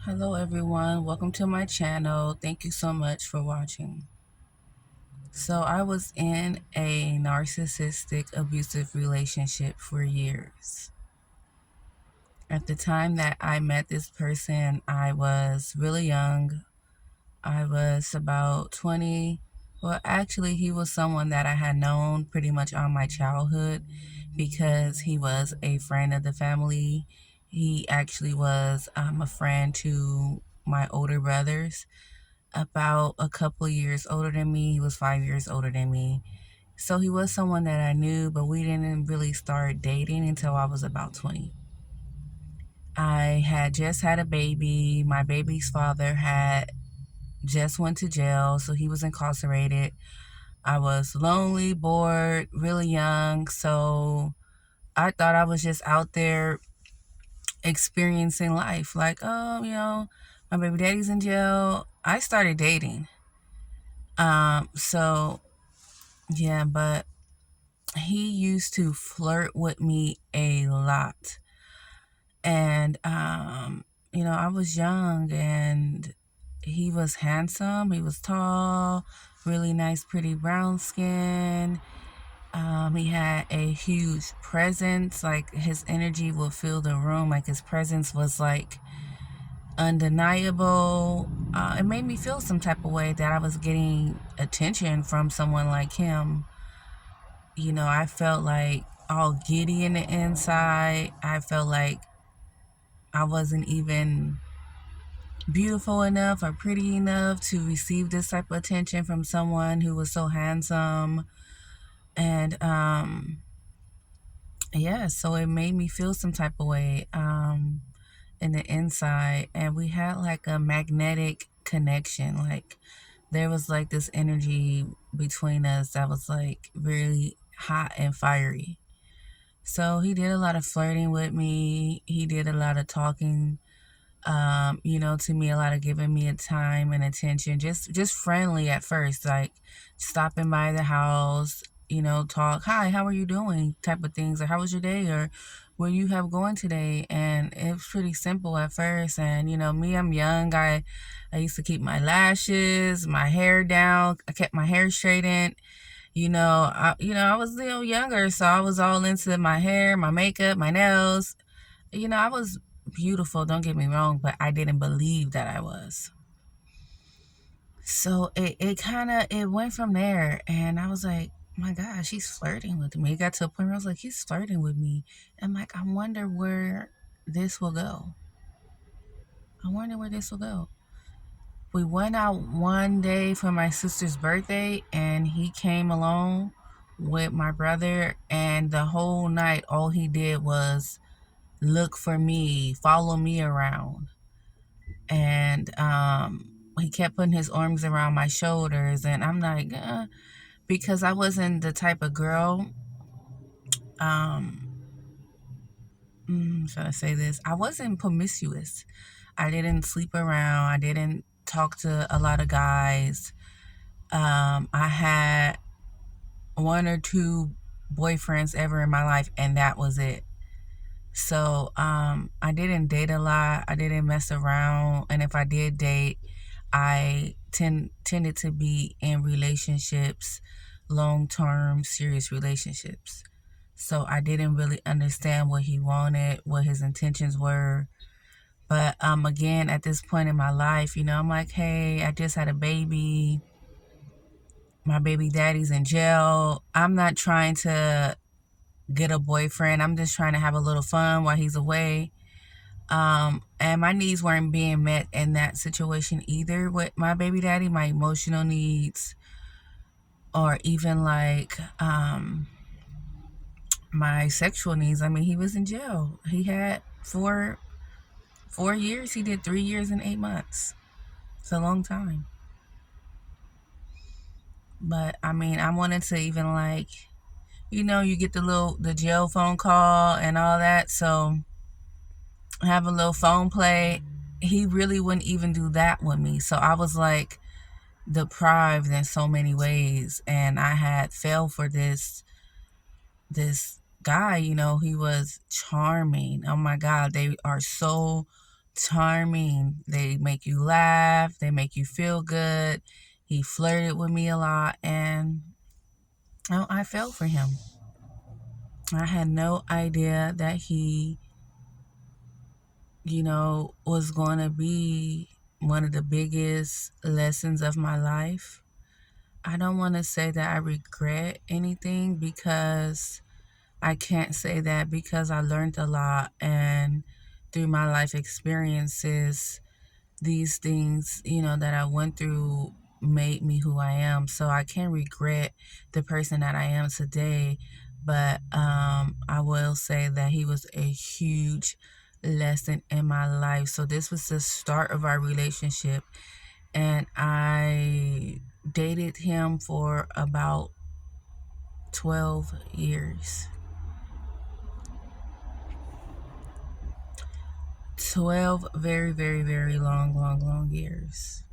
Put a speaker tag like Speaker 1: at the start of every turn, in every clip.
Speaker 1: Hello everyone, welcome to my channel. Thank you so much for watching. So I was in a narcissistic abusive relationship for years. At the time that I met this person, I was really young. I was about 20. Well, actually, he was someone that I had known pretty much all my childhood because he was a friend of the family. He actually was a friend to my older brothers, about a couple years older than me. He was 5 years older than me. So he was someone that I knew, but we didn't really start dating until I was about 20. I had just had a baby. My baby's father had just went to jail, so he was incarcerated. I was lonely, bored, really young, so I thought I was just out there experiencing life. Like, oh, my baby daddy's in jail. I started dating. So yeah, but he used to flirt with me a lot. And I was young and he was handsome. He was tall, really nice, pretty brown skin. He had a huge presence. Like his energy would fill the room. Like his presence was like undeniable. It made me feel some type of way that I was getting attention from someone like him. I felt like all giddy in the inside. I felt like I wasn't even beautiful enough or pretty enough to receive this type of attention from someone who was so handsome. And yeah, so it made me feel some type of way in the inside. And we had like a magnetic connection. Like there was like this energy between us that was like really hot and fiery. So he did a lot of flirting with me. He did a lot of talking, to me, a lot of giving me a time and attention. Just friendly at first, like stopping by the house, talk, hi, how are you doing? Type of things, or how was your day, or what you have going today? And it was pretty simple at first. And me, I'm young. I used to keep my lashes, my hair down. I kept my hair straightened. I was younger, so I was all into my hair, my makeup, my nails. I was beautiful, don't get me wrong, but I didn't believe that I was. So it kind of it went from there, and I was like, my gosh, he's flirting with me. It got to a point where I was like, he's flirting with me. I'm like, I wonder where this will go. I wonder where this will go. We went out one day for my sister's birthday, and he came along with my brother, and the whole night all he did was look for me, follow me around. And he kept putting his arms around my shoulders, and I'm like, because I wasn't the type of girl. Um, Should I say this? I wasn't promiscuous. I didn't sleep around. I didn't talk to a lot of guys. I had one or two boyfriends ever in my life, and that was it. So I didn't date a lot. I didn't mess around, and if I did date, I tended to be in relationships, long-term, serious relationships. So I didn't really understand what he wanted, what his intentions were. But again, at this point in my life, I'm like, hey, I just had a baby. My baby daddy's in jail. I'm not trying to get a boyfriend. I'm just trying to have a little fun while he's away. And my needs weren't being met in that situation either with my baby daddy, my emotional needs, or even like my sexual needs. I mean, he was in jail. He had four years. He did 3 years and 8 months. It's a long time. But I mean, I wanted to even like, you get the jail phone call and all that. So have a little phone play. He really wouldn't even do that with me. So I was like deprived in so many ways, and I had fell for this guy. He was charming. Oh my God, they are so charming. They make you laugh, they make you feel good. He flirted with me a lot, and I fell for him. I had no idea that he, was going to be one of the biggest lessons of my life. I don't want to say that I regret anything, because I can't say that, because I learned a lot, and through my life experiences, these things, that I went through made me who I am. So I can't regret the person that I am today. But I will say that he was a huge lesson in my life. So this was the start of our relationship, and I dated him for about 12 years. 12 very, very, very long, long, long years.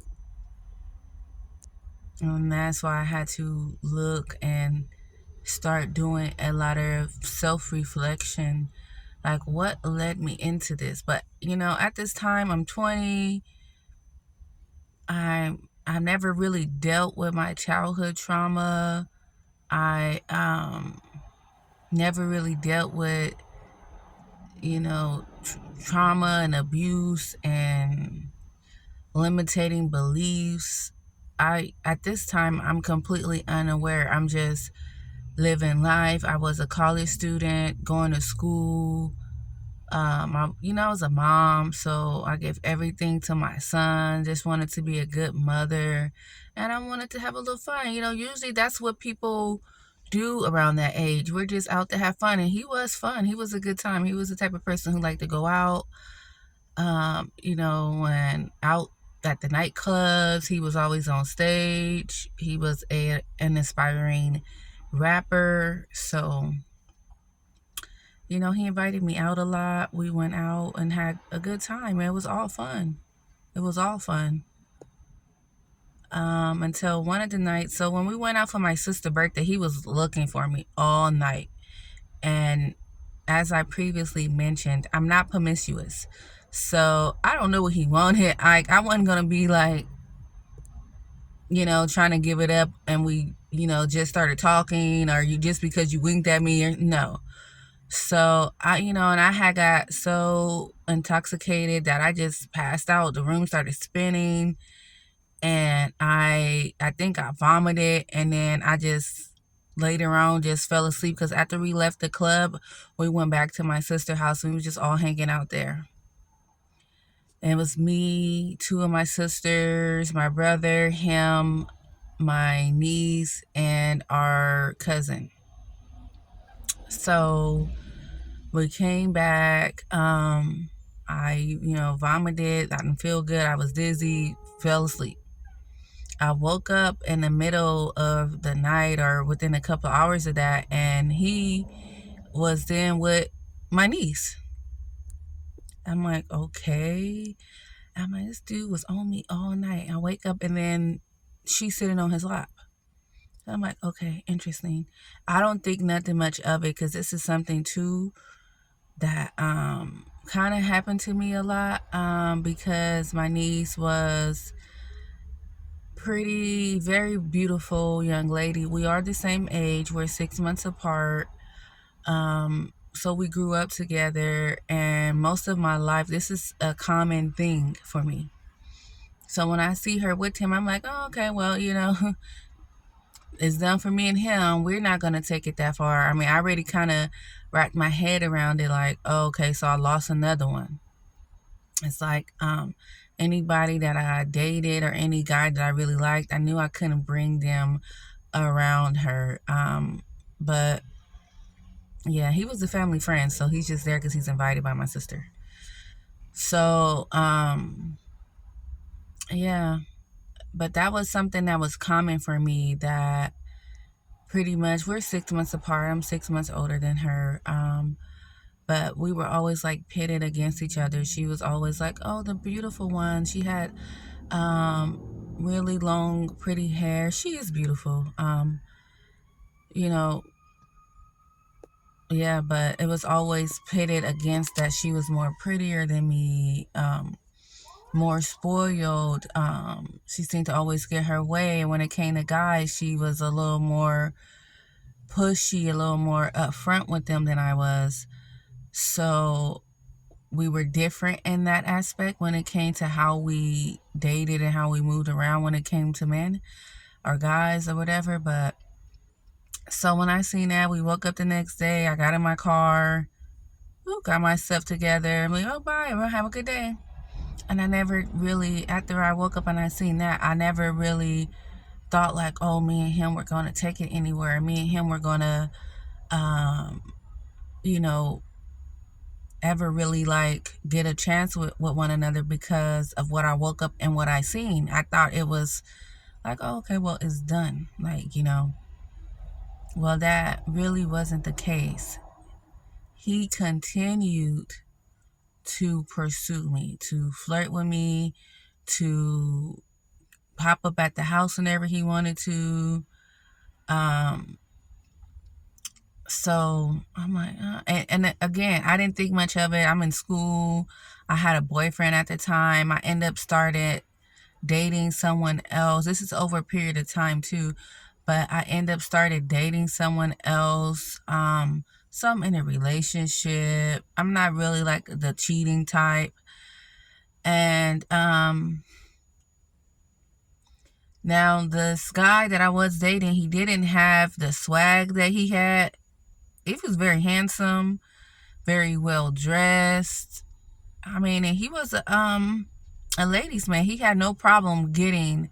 Speaker 1: And that's why I had to look and start doing a lot of self-reflection, like what led me into this. But at this time, I'm 20. I never really dealt with my childhood trauma. I never really dealt with trauma and abuse and limiting beliefs. At this time, I'm completely unaware. I'm just living life. I was a college student, going to school. I was a mom, so I gave everything to my son. Just wanted to be a good mother, and I wanted to have a little fun. Usually that's what people do around that age. We're just out to have fun, and he was fun. He was a good time. He was the type of person who liked to go out. When out at the nightclubs, he was always on stage. He was an inspiring rapper. So, he invited me out a lot. We went out and had a good time. It was all fun. It was all fun. Until one of the nights. So when we went out for my sister's birthday, he was looking for me all night. And as I previously mentioned, I'm not promiscuous. So I don't know what he wanted. I wasn't going to be like, trying to give it up, and we, just started talking, or you just because you winked at me, or no. So and I had got so intoxicated that I just passed out. The room started spinning, and I think I vomited, and then I just later on just fell asleep, because after we left the club, we went back to my sister's house, and we were just all hanging out there. And it was me, two of my sisters, my brother, him, my niece, and our cousin. So we came back. I, vomited. I didn't feel good. I was dizzy, fell asleep. I woke up in the middle of the night, or within a couple of hours of that, and he was then with my niece. I'm like, okay. I'm like, this dude was on me all night. I wake up, and then she's sitting on his lap. I'm like, okay, interesting. I don't think nothing much of it, because this is something too that kind of happened to me a lot, because my niece was pretty, very beautiful young lady. We are the same age. We're 6 months apart. So we grew up together, and most of my life, this is a common thing for me. So when I see her with him, I'm like, oh, okay, well, it's done for me and him. We're not going to take it that far. I mean, I already kind of wrapped my head around it, like, oh, okay, so I lost another one. It's like anybody that I dated, or any guy that I really liked, I knew I couldn't bring them around her. But yeah, he was a family friend, so he's just there because he's invited by my sister. So yeah, but that was something that was common for me, that pretty much we're 6 months apart. I'm 6 months older than her. But we were always like pitted against each other. She was always like, oh, the beautiful one. She had really long, pretty hair. She is beautiful. You know, Yeah, but it was always pitted against that she was more prettier than me, more spoiled. She seemed to always get her way. And when it came to guys, she was a little more pushy, a little more upfront with them than I was. So we were different in that aspect when it came to how we dated and how we moved around when it came to men or guys or whatever. But so when I seen that, we woke up the next day. I got in my car, got my stuff together. I'm like, oh, bye. Everyone have a good day. And I never really, after I woke up and I seen that, I never really thought like, oh, me and him were going to take it anywhere. Me and him were going to, you know, ever really like get a chance with one another because of what I woke up and what I seen. I thought it was like, oh, okay, well, it's done. Like, well, that really wasn't the case. He continued to pursue me, to flirt with me, to pop up at the house whenever he wanted to. So I'm like, and again, I didn't think much of it. I'm in school. I had a boyfriend at the time. I ended up started dating someone else. This is over a period of time too, but I ended up started dating someone else. So I'm in a relationship. I'm not really like the cheating type. And now this guy that I was dating, he didn't have the swag that he had. He was very handsome, very well dressed. I mean, and he was a ladies' man. He had no problem getting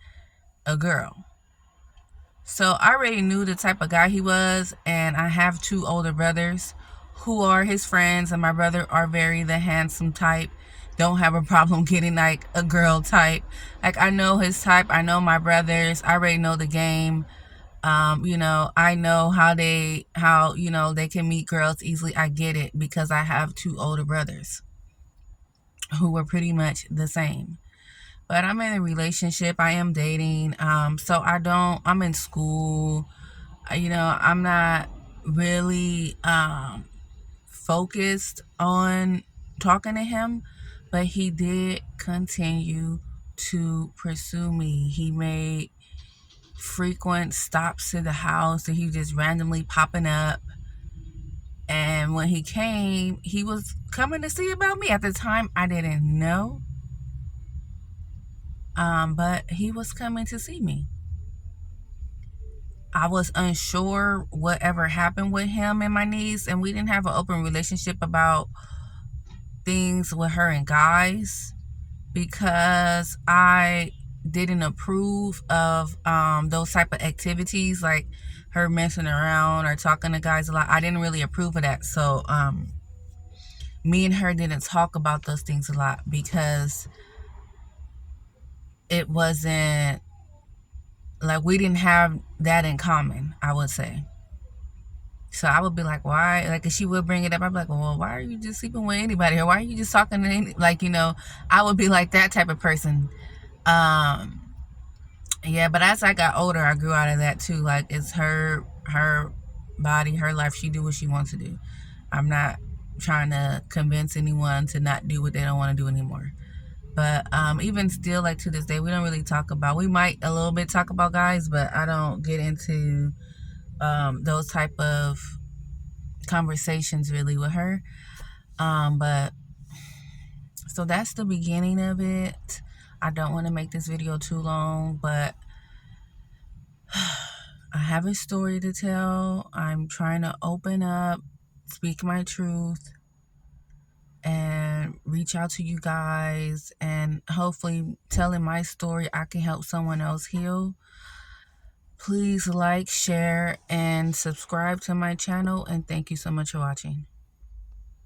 Speaker 1: a girl. So I already knew the type of guy he was, and I have two older brothers who are his friends, and my brother are very the handsome type. Don't have a problem getting like a girl type. Like I know his type. I know my brothers. I already know the game. I know how they can meet girls easily. I get it because I have two older brothers who were pretty much the same. But I'm in a relationship. I am dating. So I'm in school. I'm not really focused on talking to him, but he did continue to pursue me. He made frequent stops to the house and he just randomly popping up. And when he came, he was coming to see about me. At the time, I didn't know. But he was coming to see me. I was unsure whatever happened with him and my niece, and we didn't have an open relationship about things with her and guys because I didn't approve of those type of activities, like her messing around or talking to guys a lot. I didn't really approve of that. So me and her didn't talk about those things a lot because it wasn't like we didn't have that in common, I would say. So I would be like, why? Like, if she would bring it up, I'd be like, well, why are you just sleeping with anybody? Or why are you just talking to like, I would be like that type of person. Yeah, but as I got older, I grew out of that too. Like, it's her body, her life. She do what she wants to do. I'm not trying to convince anyone to not do what they don't want to do anymore. But even still, like to this day, we don't really talk about. We might a little bit talk about guys, but I don't get into those type of conversations really with her. But so that's the beginning of it. I don't want to make this video too long, but I have a story to tell. I'm trying to open up, speak my truth, and reach out to you guys, and hopefully telling my story, I can help someone else heal. Please like, share, and subscribe to my channel, and thank you so much for watching.